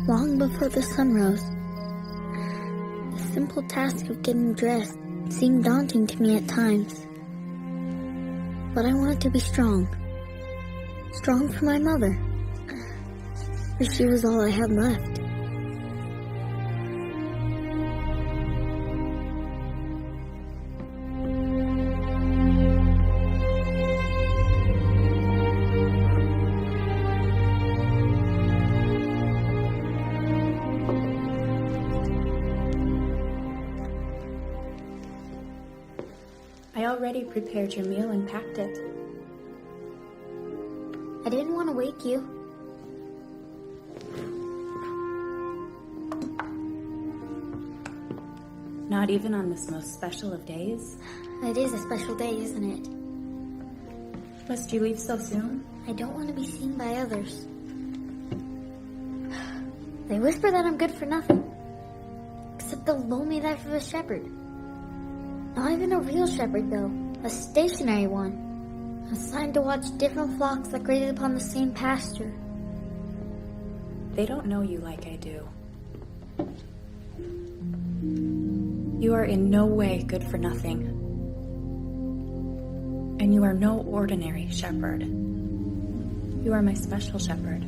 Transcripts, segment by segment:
long before the sun rose. The simple task of getting dressed seemed daunting to me at times. But I wanted to be strong. Strong for my mother. For she was all I had left. I already prepared your meal and packed it. I didn't want to wake you. Not even on this most special of days? It is a special day, isn't it? Must you leave so soon? I don't want to be seen by others. They whisper that I'm good for nothing. Except the lonely life of a shepherd. Not even a real shepherd, though. A stationary one. Assigned to watch different flocks that grazed upon the same pasture. They don't know you like I do. You are in no way good for nothing. And you are no ordinary shepherd. You are my special shepherd.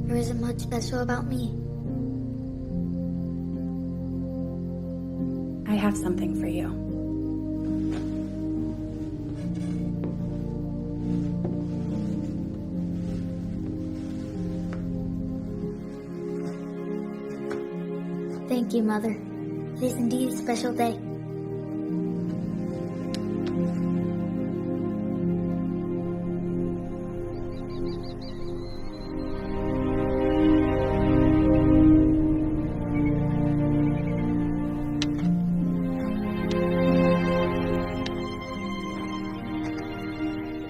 There isn't much special about me. I have something for you. Thank you, Mother. It is indeed a special day.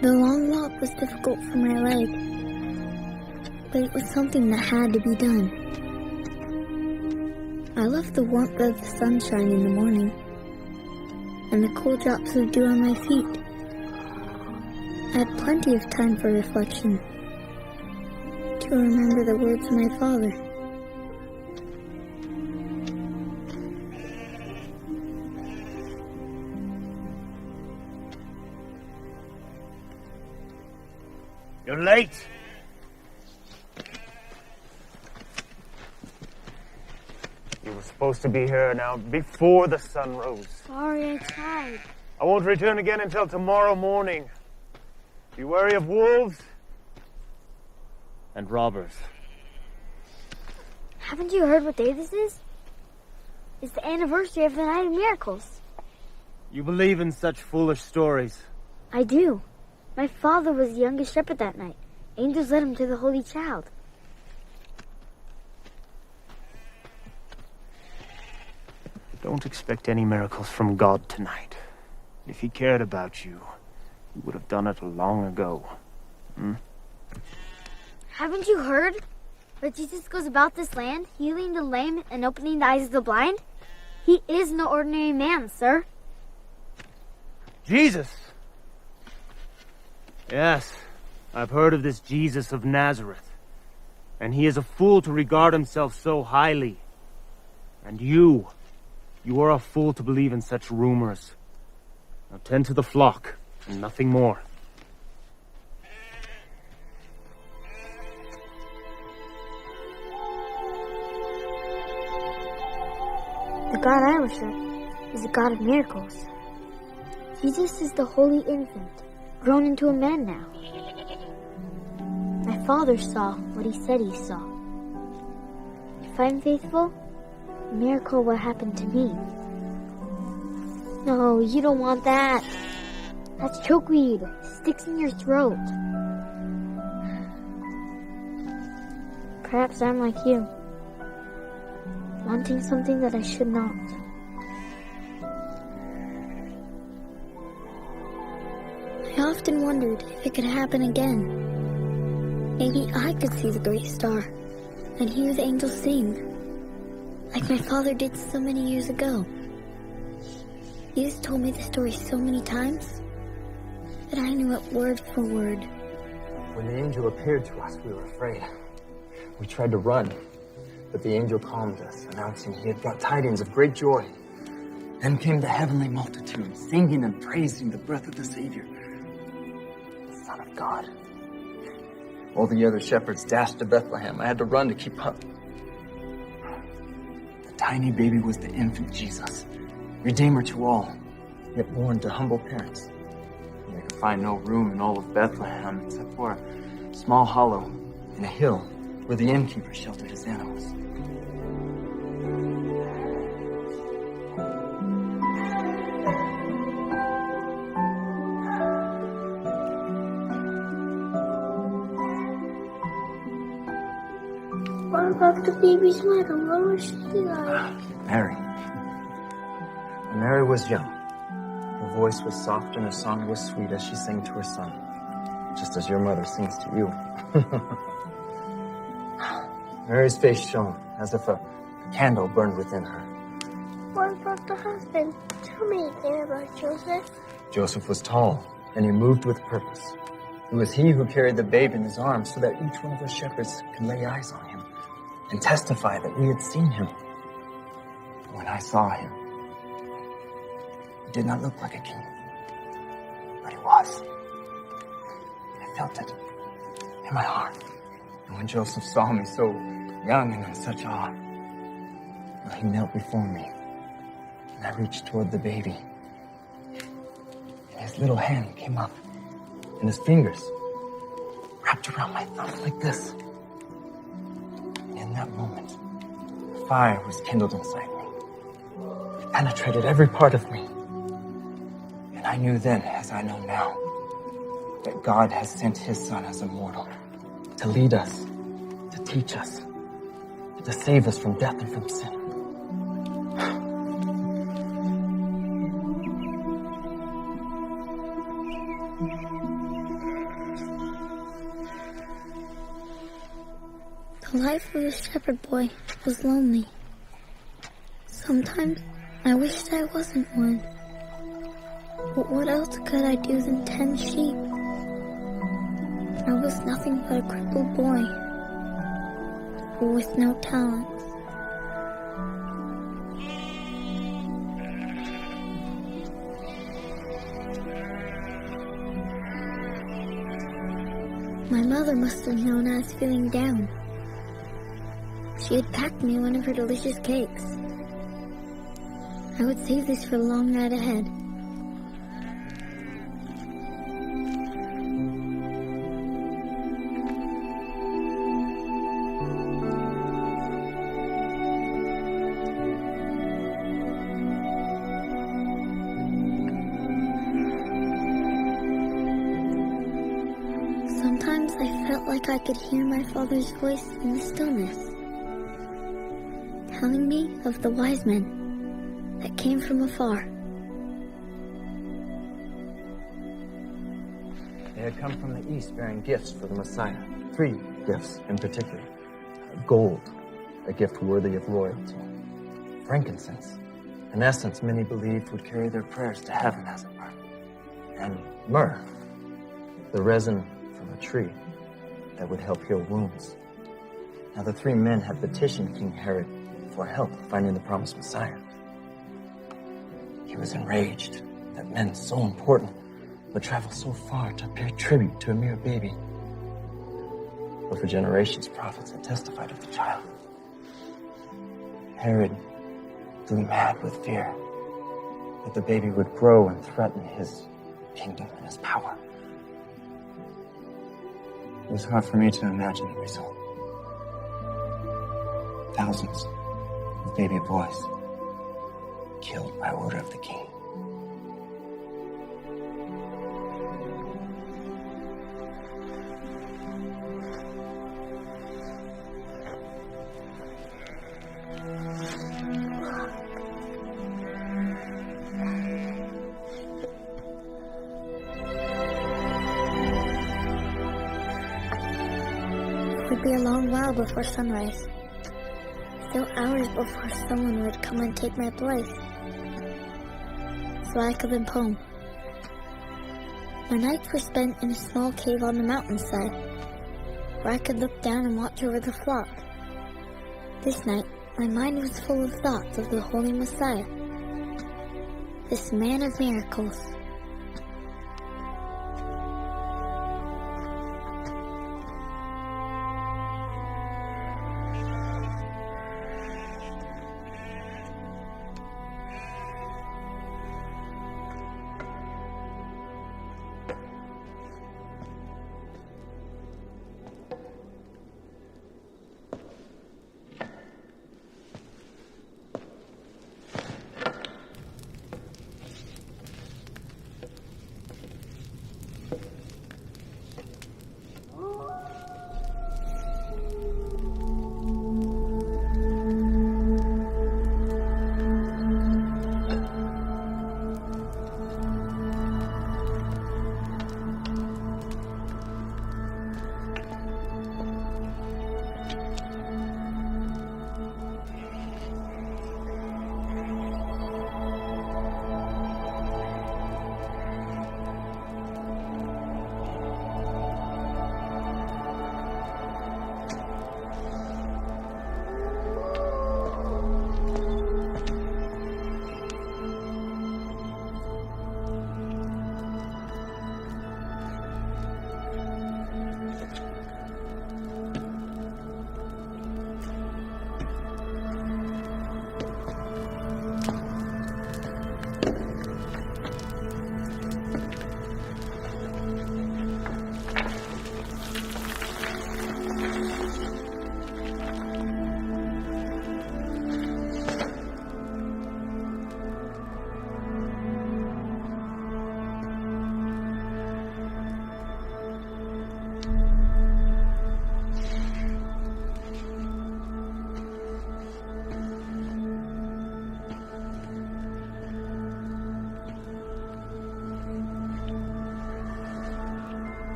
The long walk was difficult for my leg, but it was something that had to be done. I loved the warmth of the sunshine in the morning, and the cool drops of dew on my feet. I had plenty of time for reflection, to remember the words of my father. You're late. You were supposed to be here now before the sun rose. Sorry, I tried. I won't return again until tomorrow morning. Be wary of wolves and robbers. Haven't you heard what day this is? It's the anniversary of the Night of Miracles. You believe in such foolish stories. I do. My father was the youngest shepherd that night. Angels led him to the Holy Child. Don't expect any miracles from God tonight. If he cared about you, he would have done it long ago. Haven't you heard that Jesus goes about this land, healing the lame and opening the eyes of the blind? He is no ordinary man, sir. Jesus! Yes, I've heard of this Jesus of Nazareth. And he is a fool to regard himself so highly. And you are a fool to believe in such rumors. Now tend to the flock, and nothing more. The God I worship is a God of miracles. Jesus is the holy infant, grown into a man now. My father saw what he said he saw. If I'm faithful, a miracle will happen to me. No, you don't want that. That's chokeweed. It sticks in your throat. Perhaps I'm like you, wanting something that I should not. I often wondered if it could happen again. Maybe I could see the great star and hear the angels sing, like my father did so many years ago. He has told me the story so many times that I knew it word for word. When the angel appeared to us, we were afraid. We tried to run, But the angel calmed us, announcing he had brought tidings of great joy. Then came the heavenly multitude, singing and praising the birth of the Savior, the Son of God. All the other shepherds dashed to Bethlehem. I had to run to keep up. The tiny baby was the infant Jesus, Redeemer to all, yet born to humble parents. They could find no room in all of Bethlehem except for a small hollow in a hill where the innkeeper sheltered his animals. What about the baby's mother? What was she like? Mary. When Mary was young, her voice was soft and her song was sweet as she sang to her son, just as your mother sings to you. Mary's face shone as if a candle burned within her. What about the husband? Tell me again about Joseph. Joseph was tall, and he moved with purpose. It was he who carried the babe in his arms so that each one of the shepherds could lay eyes on him and testify that we had seen him. When I saw him, he did not look like a king, but he was. I felt it in my heart. And when Joseph saw me so young and in such awe, well, he knelt before me, and I reached toward the baby. And his little hand came up, and his fingers wrapped around my thumb like this. And in that moment, a fire was kindled inside me. It penetrated every part of me. And I knew then, as I know now, that God has sent his Son as a mortal to lead us, to teach us, to save us from death and from sin. The life of a shepherd boy was lonely. Sometimes I wished I wasn't one. But what else could I do than tend sheep? I was nothing but a crippled boy, with no talents. My mother must have known I was feeling down. She had packed me one of her delicious cakes. I would save this for the long night ahead. Sometimes I felt like I could hear my father's voice in the stillness, telling me of the wise men that came from afar. They had come from the east bearing gifts for the Messiah. 3 gifts in particular. Gold, a gift worthy of royalty. Frankincense, an essence many believed would carry their prayers to heaven, as it were. And myrrh, the resin from a tree that would help heal wounds. Now the 3 men had petitioned King Herod for help finding the promised Messiah. He was enraged that men so important would travel so far to pay tribute to a mere baby. But for generations, prophets had testified of the child. Herod grew mad with fear that the baby would grow and threaten his kingdom and his power. It was hard for me to imagine the result. Thousands of baby boys killed by order of the king. It would be a long while before sunrise. Still hours before someone would come and take my place, so I could limp home. My nights were spent in a small cave on the mountainside, where I could look down and watch over the flock. This night, my mind was full of thoughts of the Holy Messiah, this man of miracles.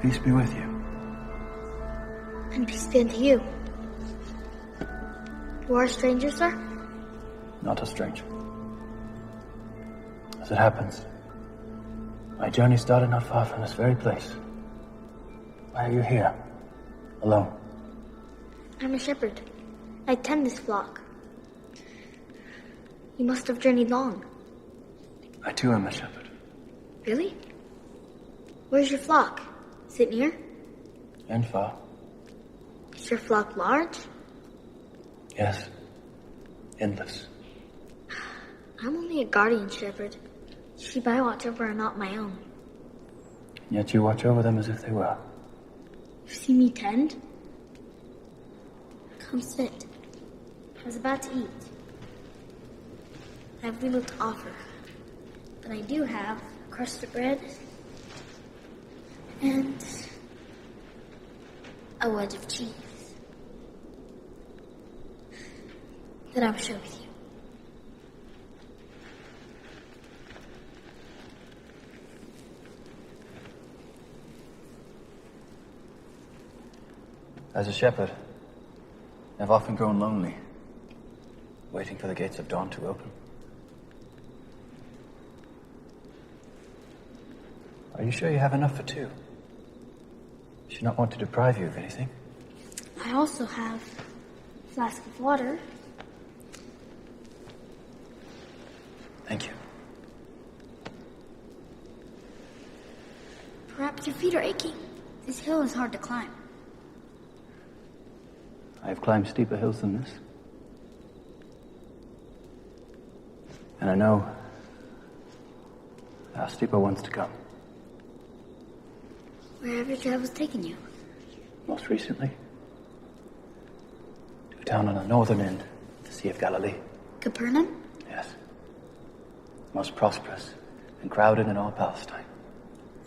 Peace be with you. And peace be unto you. You are a stranger, sir? Not a stranger. As it happens, my journey started not far from this very place. Why are you here? Alone? I'm a shepherd. I tend this flock. You must have journeyed long. I too am a shepherd. Really? Where's your flock? Is it near? And far. Is your flock large? Yes. Endless. I'm only a guardian shepherd. Sheep I watch over are not my own. Yet you watch over them as if they were. You see me tend? Come sit. I was about to eat. I have little to offer. But I do have a crust of bread and a wedge of cheese that I will share with you. As a shepherd, I've often grown lonely, waiting for the gates of dawn to open. Are you sure you have enough for two? I should not want to deprive you of anything. I also have a flask of water. Thank you. Perhaps your feet are aching. This hill is hard to climb. I have climbed steeper hills than this. And I know there are steeper ones to come. Where have your travels taken you? Most recently, to a town on the northern end of the Sea of Galilee. Capernaum? Yes. Most prosperous and crowded in all Palestine.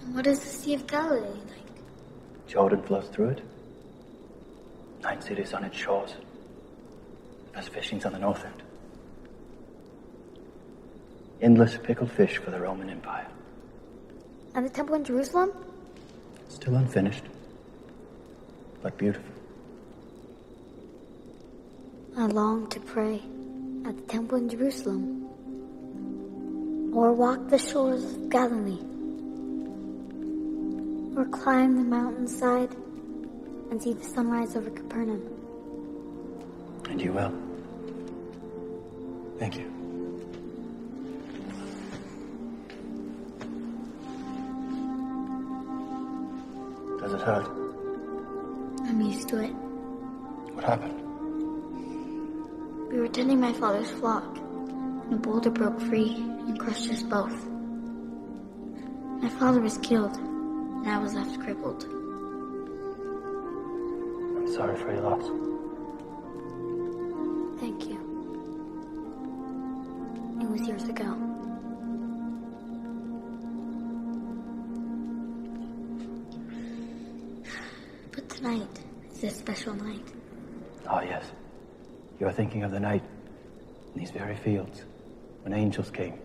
And what is the Sea of Galilee like? Jordan flows through it. 9 cities on its shores. The best fishing's on the north end. Endless pickled fish for the Roman Empire. And the temple in Jerusalem? Still unfinished, but beautiful. I long to pray at the temple in Jerusalem, or walk the shores of Galilee, or climb the mountainside and see the sunrise over Capernaum. And you will. Thank you. Does it hurt? I'm used to it. What happened? We were tending my father's flock, and a boulder broke free and crushed us both. My father was killed, and I was left crippled. I'm sorry for your loss. Thank you. It was years ago. But tonight is a special night. Ah, yes. You are thinking of the night in these very fields when angels came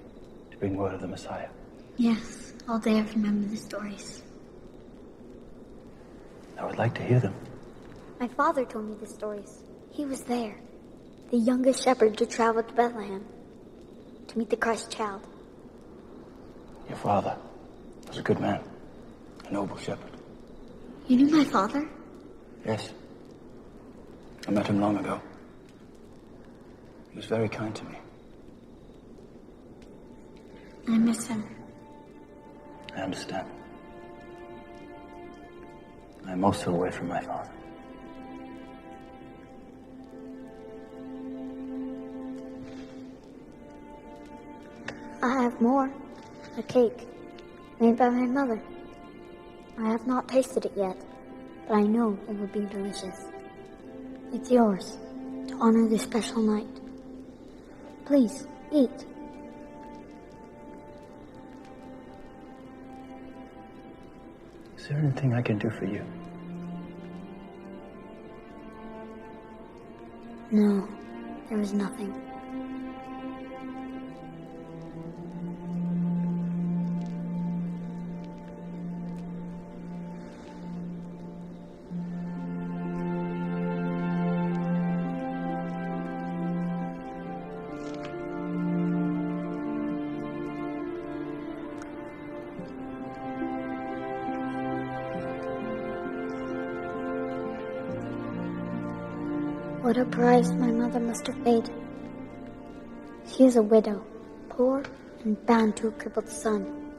to bring word of the Messiah. Yes, all day I've remembered the stories. I would like to hear them. My father told me the stories. He was there, the youngest shepherd to travel to Bethlehem to meet the Christ child. Your father was a good man, a noble shepherd. You knew my father? Yes. I met him long ago. He was very kind to me. I miss him. I understand. I'm also away from my father. I have more. A cake made by my mother. I have not tasted it yet, but I know it will be delicious. It's yours to honor this special night. Please, eat. Is there anything I can do for you? No, there is nothing. What a price my mother must have paid. She is a widow, poor and bound to a crippled son.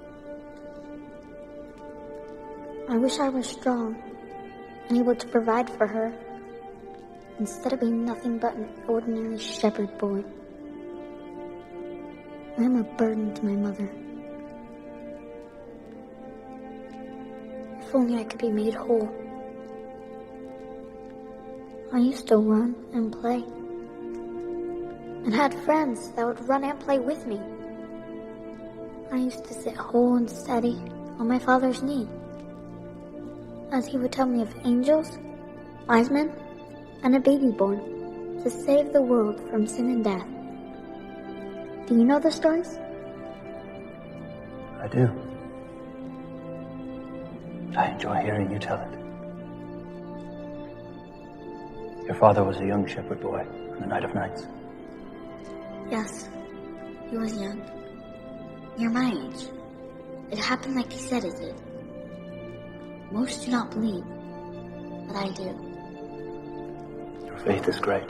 I wish I was strong and able to provide for her, instead of being nothing but an ordinary shepherd boy. I am a burden to my mother. If only I could be made whole. I used to run and play, and had friends that would run and play with me. I used to sit whole and steady on my father's knee, as he would tell me of angels, wise men, and a baby born to save the world from sin and death. Do you know the stories? I do. I enjoy hearing you tell it. Your father was a young shepherd boy on the night of nights. Yes, he was young. Near my age. It happened like he said it did. Most do not believe, but I do. Your faith is great.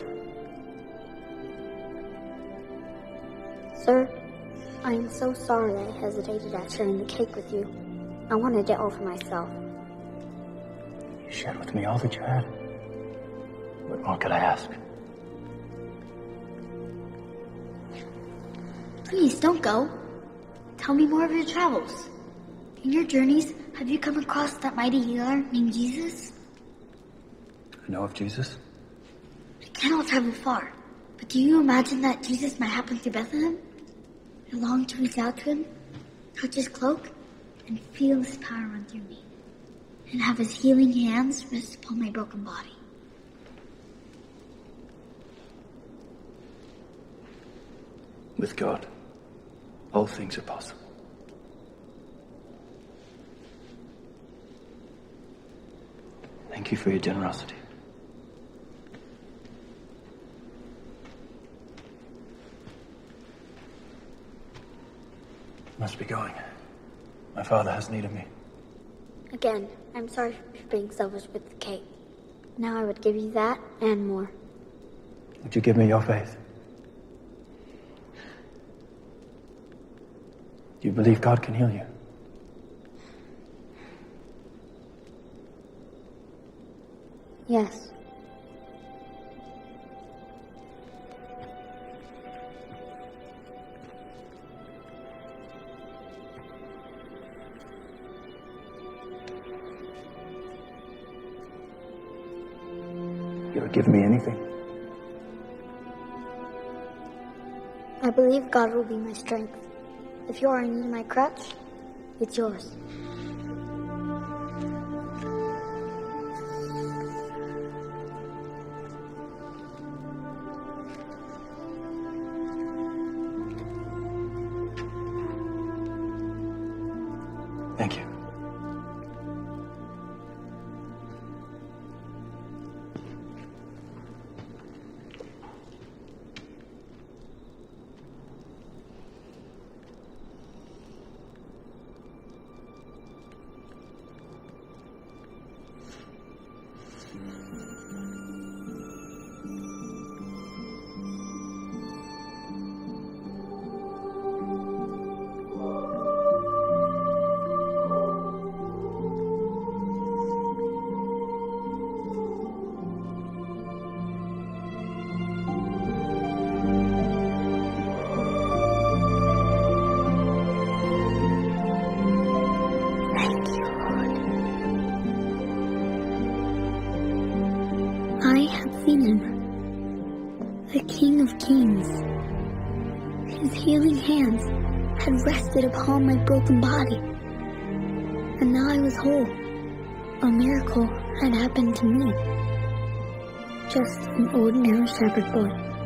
Sir, I am so sorry I hesitated at sharing the cake with you. I wanted it all for myself. You shared with me all that you had. What more could I ask? Please, don't go. Tell me more of your travels. In your journeys, have you come across that mighty healer named Jesus? I know of Jesus. I cannot travel far, but do you imagine that Jesus might happen to Bethlehem? I long to reach out to him, touch his cloak, and feel his power run through me, and have his healing hands rest upon my broken body. With God, all things are possible. Thank you for your generosity. Must be going. My father has need of me. Again, I'm sorry for being selfish with the cake. Now I would give you that and more. Would you give me your faith? Do you believe God can heal you? Yes. You would give me anything? I believe God will be my strength. If you are in need of my crutch, it's yours. Thank you. I had seen him, the King of Kings. His healing hands had rested upon my broken body, and now I was whole. A miracle had happened to me. Just an ordinary shepherd boy.